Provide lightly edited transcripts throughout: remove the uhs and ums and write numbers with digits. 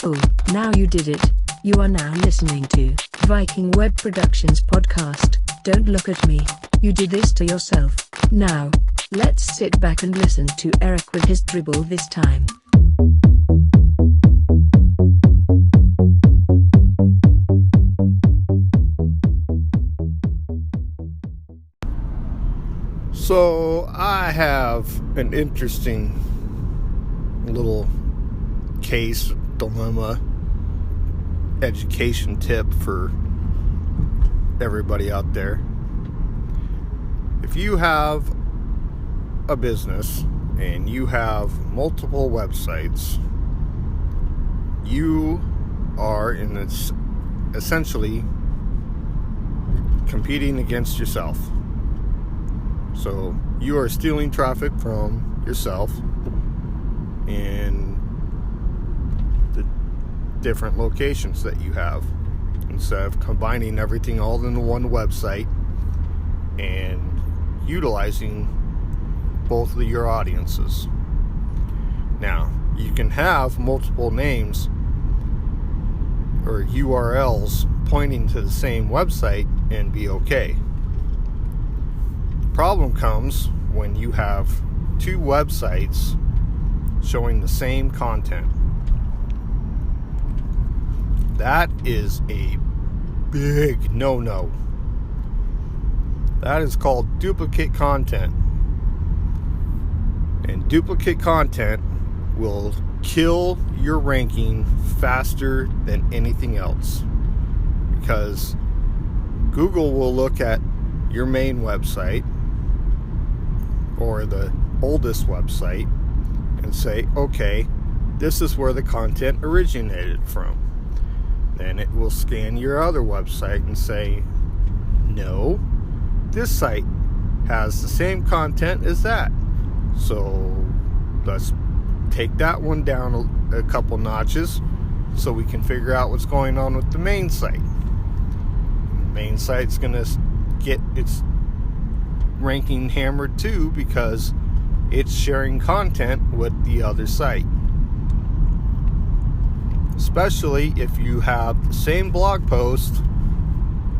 Cool, now you did it. You are now listening to Viking Web Productions podcast. Don't look at me, you did this to yourself. Now, let's sit back and listen to Eric with his dribble this time. So I have an interesting little case, dilemma, education tip for everybody out there. If you have a business and you have multiple websites, you are essentially competing against yourself. So you are stealing traffic from yourself in the different locations that you have, instead of combining everything all into one website and utilizing both of your audiences. Now, you can have multiple names or URLs pointing to the same website and be okay. Problem comes when you have two websites showing the same content. That is a big no-no. That is called duplicate content. And duplicate content will kill your ranking faster than anything else, because Google will look at your main website or the oldest website and say, okay, this is where the content originated from. Then it will scan your other website and say, no, this site has the same content as that, so let's take that one down a couple notches so we can figure out what's going on with the main site. The main site's going to get its ranking hammered too, because it's sharing content with the other site. Especially if you have the same blog post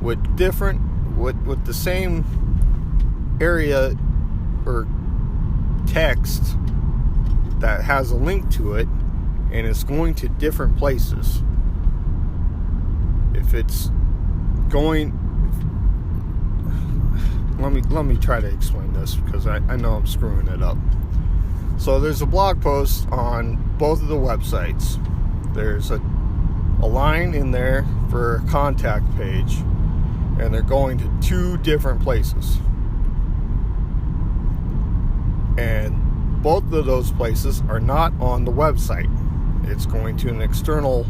with the same area or text that has a link to it, and it's going to different places. If it's going, let me try to explain this, because I know I'm screwing it up. So there's a blog post on both of the websites. There's a line in there for a contact page, and they're going to two different places. And both of those places are not on the website. It's going to an external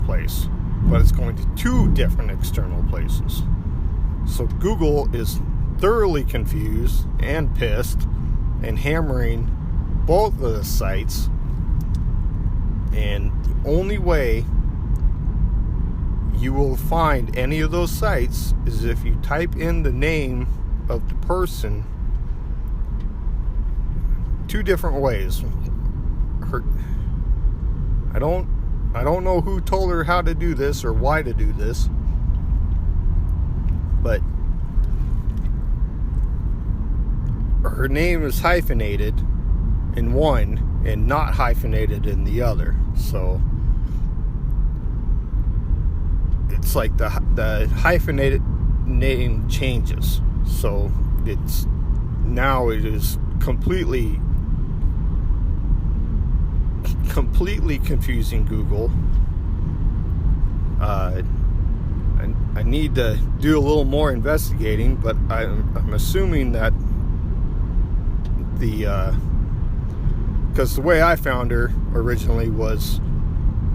place, but it's going to two different external places. So Google is thoroughly confused and pissed and hammering both of the sites. And the only way you will find any of those sites is if you type in the name of the person two different ways. I don't know who told her how to do this or why to do this, but her name is hyphenated in one and not hyphenated in the other. So it's like the hyphenated name changes. So it is completely confusing Google. I need to do a little more investigating, but I'm assuming that because the way I found her originally was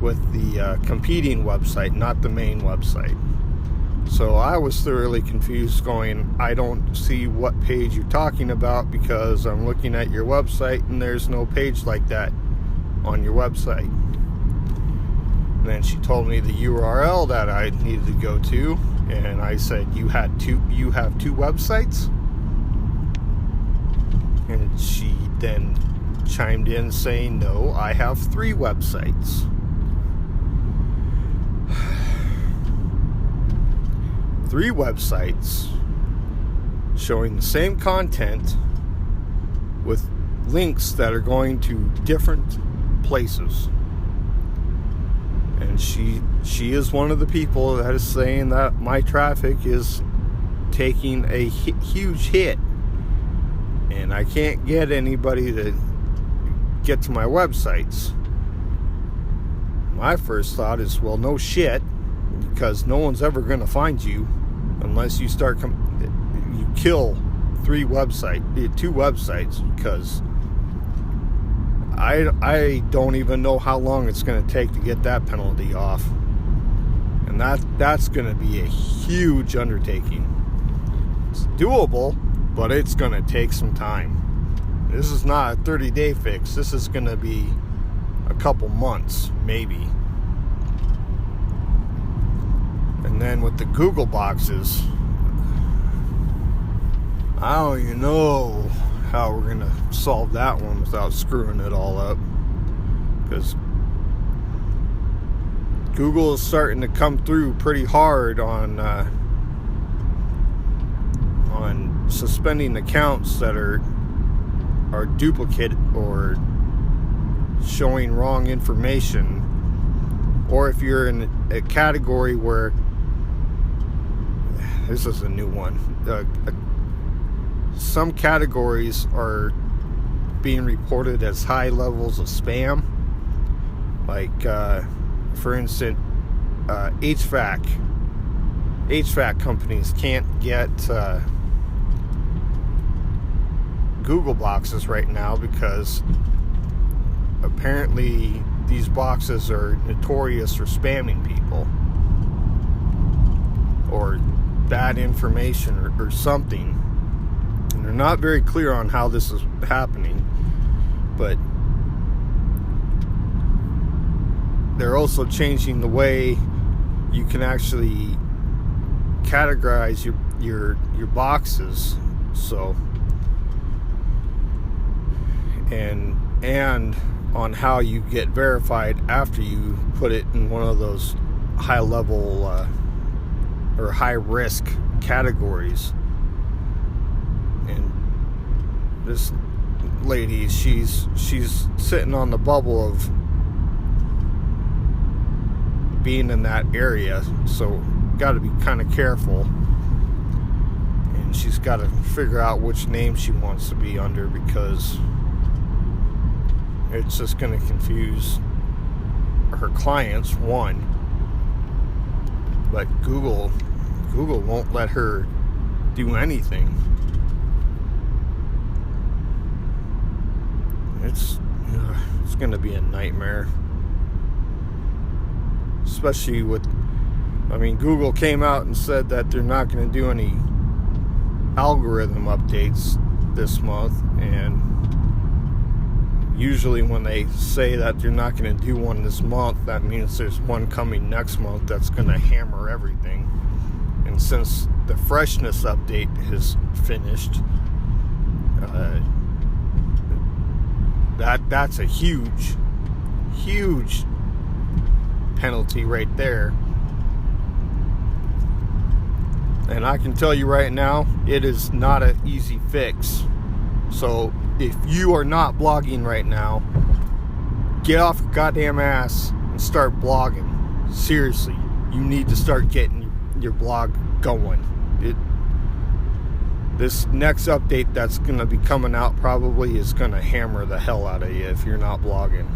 with the competing website, not the main website. So I was thoroughly confused, going, I don't see what page you're talking about, because I'm looking at your website and there's no page like that on your website. And then she told me the URL that I needed to go to, and I said, you have two websites? And she then chimed in saying, no, I have 3 websites. 3 websites showing the same content with links that are going to different places. And she is one of the people that is saying that my traffic is taking a huge hit, and I can't get anybody to get to my websites. My first thought is, well, no shit, because no one's ever going to find you unless you start you kill 2 websites, because I don't even know how long it's going to take to get that penalty off, and that's going to be a huge undertaking. It's doable, but it's going to take some time. This is not a 30-day fix. This is going to be a couple months, maybe. And then with the Google boxes, I don't even know how we're going to solve that one without screwing it all up. Because Google is starting to come through pretty hard on suspending accounts that are duplicate or showing wrong information, or if you're in a category where, this is a new one, some categories are being reported as high levels of spam, like for instance, HVAC companies can't get Google boxes right now because apparently these boxes are notorious for spamming people or bad information or something, and they're not very clear on how this is happening, but they're also changing the way you can actually categorize your boxes, so and on how you get verified after you put it in one of those high level or high risk categories. And this lady, she's sitting on the bubble of being in that area, so got to be kind of careful, and she's got to figure out which name she wants to be under, because it's just going to confuse her clients, one, but Google won't let her do anything. It's going to be a nightmare, especially with, Google came out and said that they're not going to do any algorithm updates this month, and usually when they say that they're not going to do one this month, that means there's one coming next month that's going to hammer everything. And since the freshness update is finished, that's a huge penalty right there. And I can tell you right now, it is not an easy fix. So if you are not blogging right now, get off your goddamn ass and start blogging. Seriously, you need to start getting your blog going. This next update that's going to be coming out probably is going to hammer the hell out of you if you're not blogging.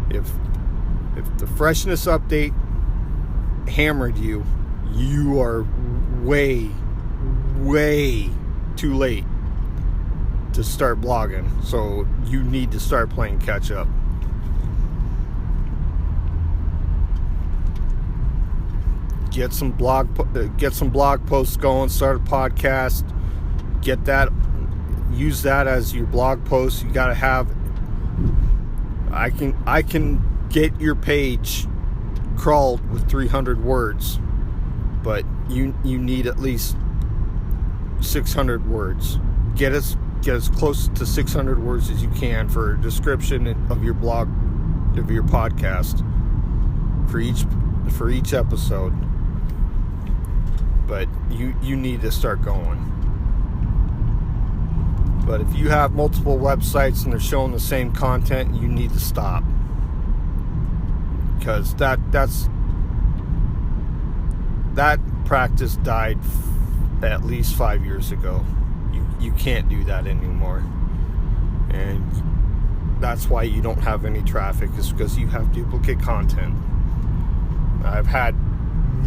If the freshness update hammered you, you are way too late to start blogging. So you need to start playing catch up. Get some blog posts going, start a podcast, use that as your blog post. You got to have, I can get your page crawled with 300 words, but you need at least 600 words. Get get as close to 600 words as you can for a description of your blog, of your podcast, for each episode. But you need to start going. But if you have multiple websites and they're showing the same content, you need to stop, because that practice died at least 5 years ago. You can't do that anymore, and that's why you don't have any traffic, is because you have duplicate content. I've had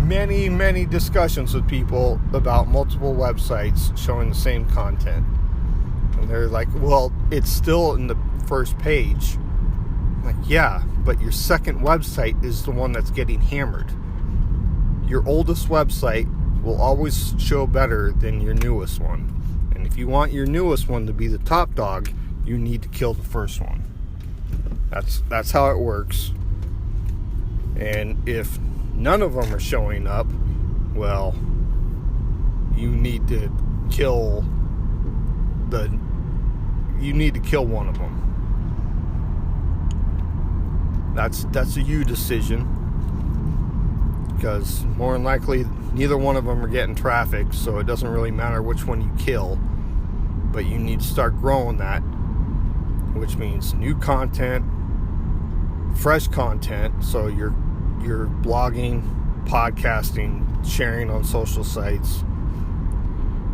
many discussions with people about multiple websites showing the same content, and they're like, well, it's still in the first page. I'm like, yeah, but your second website is the one that's getting hammered. Your oldest website will always show better than your newest one. And if you want your newest one to be the top dog, you need to kill the first one. That's how it works. And if none of them are showing up, well, you need to kill one of them. That's a you decision, because more than likely neither one of them are getting traffic, so it doesn't really matter which one you kill. But you need to start growing that, which means new content, fresh content, so you're blogging, podcasting, sharing on social sites.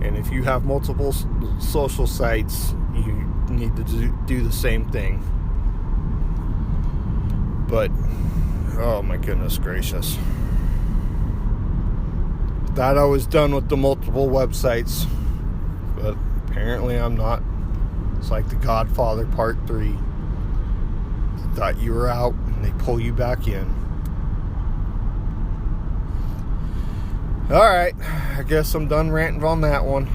And if you have multiple social sites, you need to do the same thing. But, oh my goodness gracious. Thought I was done with the multiple websites, but apparently I'm not. It's like The Godfather Part 3. Thought you were out, and they pull you back in. Alright, I guess I'm done ranting on that one.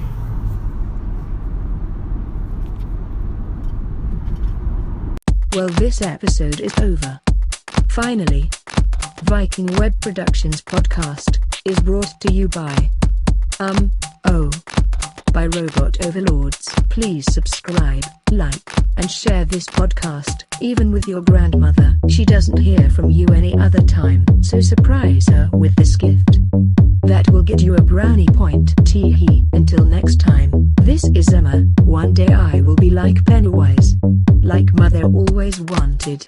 Well, this episode is over. Finally, Viking Web Productions podcast is brought to you by by Robot Overlords. Please subscribe, like, and share this podcast, even with your grandmother. She doesn't hear from you any other time, so surprise her with this gift. That will get you a brownie point. Tee-hee. Until next time, this is Emma. One day I will be like Pennywise. Like Mother always wanted.